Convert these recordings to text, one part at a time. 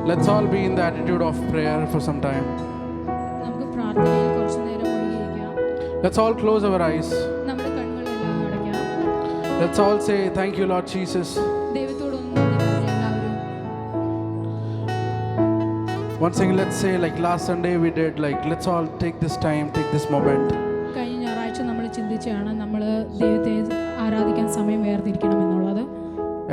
Let's all be in the attitude of prayer for some time. നമുക്ക് പ്രാർത്ഥനയിൽ കുറച്ചു നേരം മുഴുകിയിരിക്കാം. Let's all close our eyes. നമ്മുടെ കണ്ണുകളെല്ലാം അടയ്ക്കാം. Let's all say thank you Lord Jesus. ദൈവത്തോടൊന്ന് നന്ദി പറഞ്ഞ് എല്ലാവരും. Once again let's say like last Sunday we did, like let's all take this time, take this moment. കഴിഞ്ഞ ഞായറാഴ്ച നമ്മൾ ചിന്തിച്ചാണ് നമ്മൾ ദൈവത്തെ ആരാധിക്കാൻ സമയം വേർതിരിക്കണം എന്നുള്ളത്.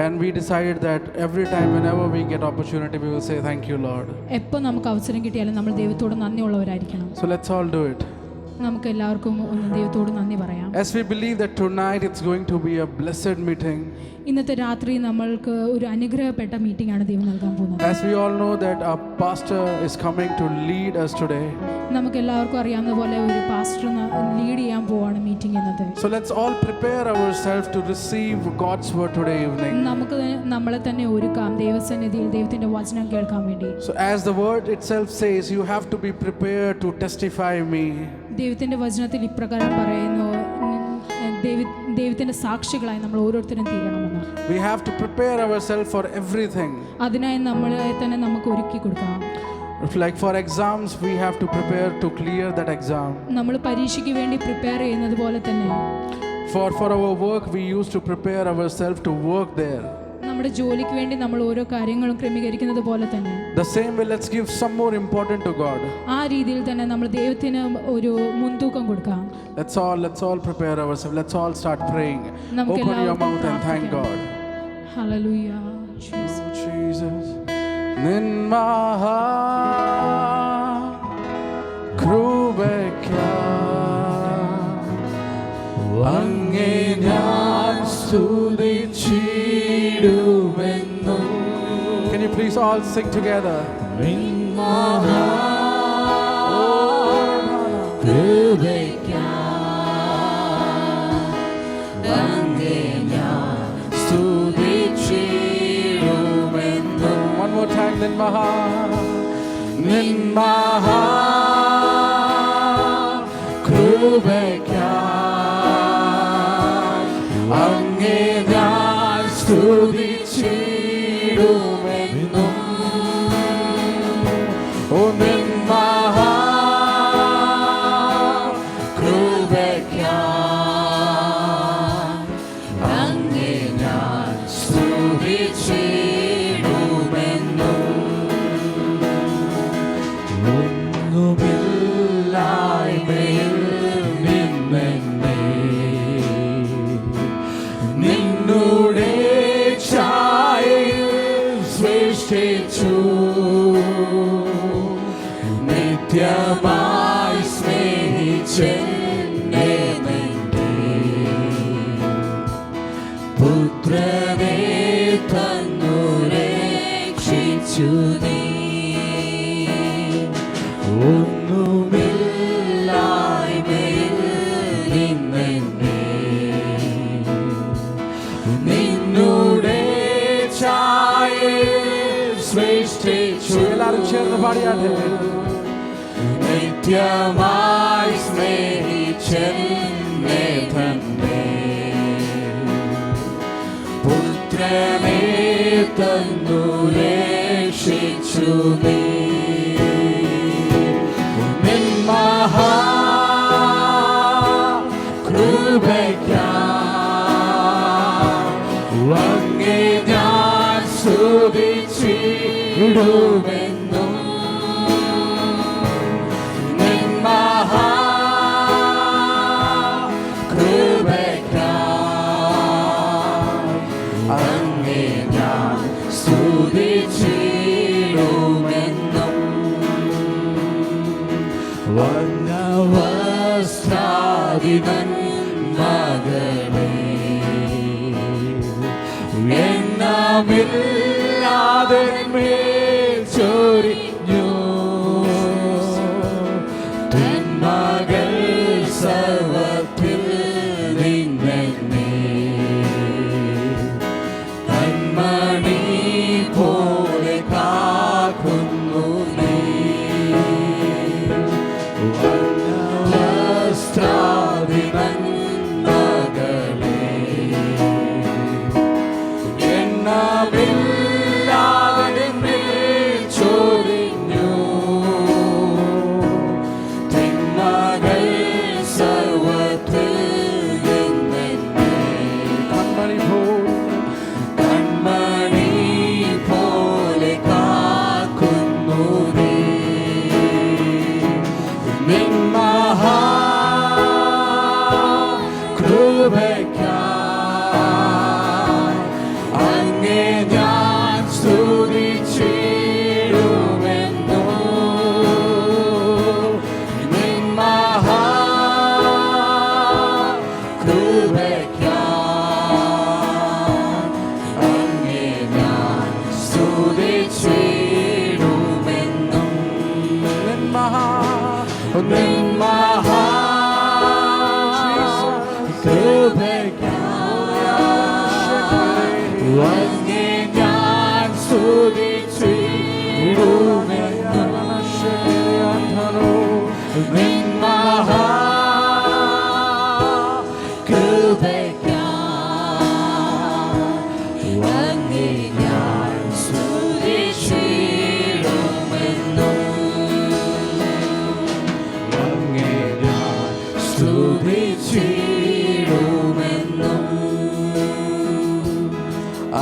And we decided that every time whenever we get opportunity we will say thank you Lord. എപ്പോൾ നമുക്ക് അവസരം കിട്ടിയാലും നമ്മൾ ദൈവത്തോട് നന്ദിയുള്ളവരായിരിക്കണം. So let's all do it. നമുക്ക് എല്ലാവർക്കും ഒന്ന് ദൈവത്തോട് നന്ദി പറയാം. As we believe that tonight it's going to be a blessed meeting. ഇന്നത്തെ രാത്രി നമ്മൾക്ക് ഒരു അനുഗ്രഹപ്പെട്ട മീറ്റിംഗ് ആണ് ദൈവം നൽകാൻ പോകുന്നത്. As we all know that our pastor is coming to lead us today. നമുക്ക് എല്ലാവർക്കും അറിയാവുന്ന പോലെ ഒരു പാസ്റ്റർ ലീഡ് ചെയ്യാൻ പോവാണ് മീറ്റിംഗ് ഇന്നത്തെ. So let's all prepare ourselves to receive God's word today evening. നമുക്ക് നമ്മളെ തന്നെ ഒരുക്കാം ദൈവസന്നിധിയിൽ ദൈവത്തിന്റെ വചനം കേൾക്കാൻ വേണ്ടി. So as the word itself says, you have to be prepared to testify me. ദൈവത്തിന്റെ വചനത്തിൽ ഇപ്രകാരം പറയുന്നു, ദൈവത്തിന്റെ സാക്ഷികളായി നമ്മൾ ഓരോരുത്തരും തീരണമെന്ന്. We have to prepare ourselves for everything. അതിനായി നമ്മളെ തന്നെ നമുക്ക് ഒരുക്കി കൊടുക്കാം. Like for exams, we have to prepare to clear that exam. നമ്മൾ പരീക്ഷയ്ക്ക് വേണ്ടി പ്രിപ്പയർ ചെയ്യുന്നത് പോലെ തന്നെ For our work, we used to prepare ourselves to work there. നമ്മുടെ ജോലിക്ക് വേണ്ടി നമ്മൾ ഓരോ കാര്യങ്ങളും ക്രമീകരിക്കുന്നത് പോലെ തന്നെ The same way, let's give some more important to God. ആ രീതിയിൽ തന്നെ നമ്മൾ ദൈവത്തിന് ഒരു മുൻതൂക്കം കൊടുക്കാം. Let's all prepare ourselves. Let's all start praying. Open your mouth and thank God. Hallelujah. Jesus. Ninmaha krubekya ange njan studichiduvennu. Can you please all sing together? Ninmaha krubekya ange njan studichiduvennu. One more time, Ninmaha krubekya ange njan studichiduvennu. Oh Ninmaha krubekya ange njan studichiduvennu. ഒന്നുമില്ലായ്മയിൽ നിന്നെന്നെ നിന്നുടെ ഛായയിൽ സൃഷ്ടിച്ചു. നിത്യമായി സ്നേഹിച്ചെന്നെ നിന്റെ പുത്രനെ തന്നു രക്ഷിച്ചു നീ. ഒന്നുമില്ലായ്മയിൽ നിന്നെന്നെ നിന്നുടെ ഛായയിൽ സൃഷ്ടിച്ചു. എല്ലാവരും ചേർന്ന് പാടിയാട്ടെ. നിത്യമായി സ്നേഹിച്ചെന്നെ തന്നെ പുത്രനെ തന്നു രക്ഷിച്ചു നീ. Ninmaha krubekya ange njan studichiduvennu. Ninmaha krubekya ange njan studichiduvennu. വന്നവസ്ത്രാദിനൻ മകളെ എണ്ണമില്ലാതെ മേൽ ചൊരിഞ്ഞു. തെന്മകൾ സർവത്തിൽ നിന്നെന്നെ കൺമണി പോലെ കാക്കുന്നു നീ. വന്നവസ്ത്രാദിനൻ മകളെ എണ്ണമില്ലാതെ മേൽ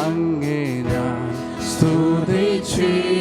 അങ്ങേ ഞാൻ സ്തുതിച്ചിടുമെന്നും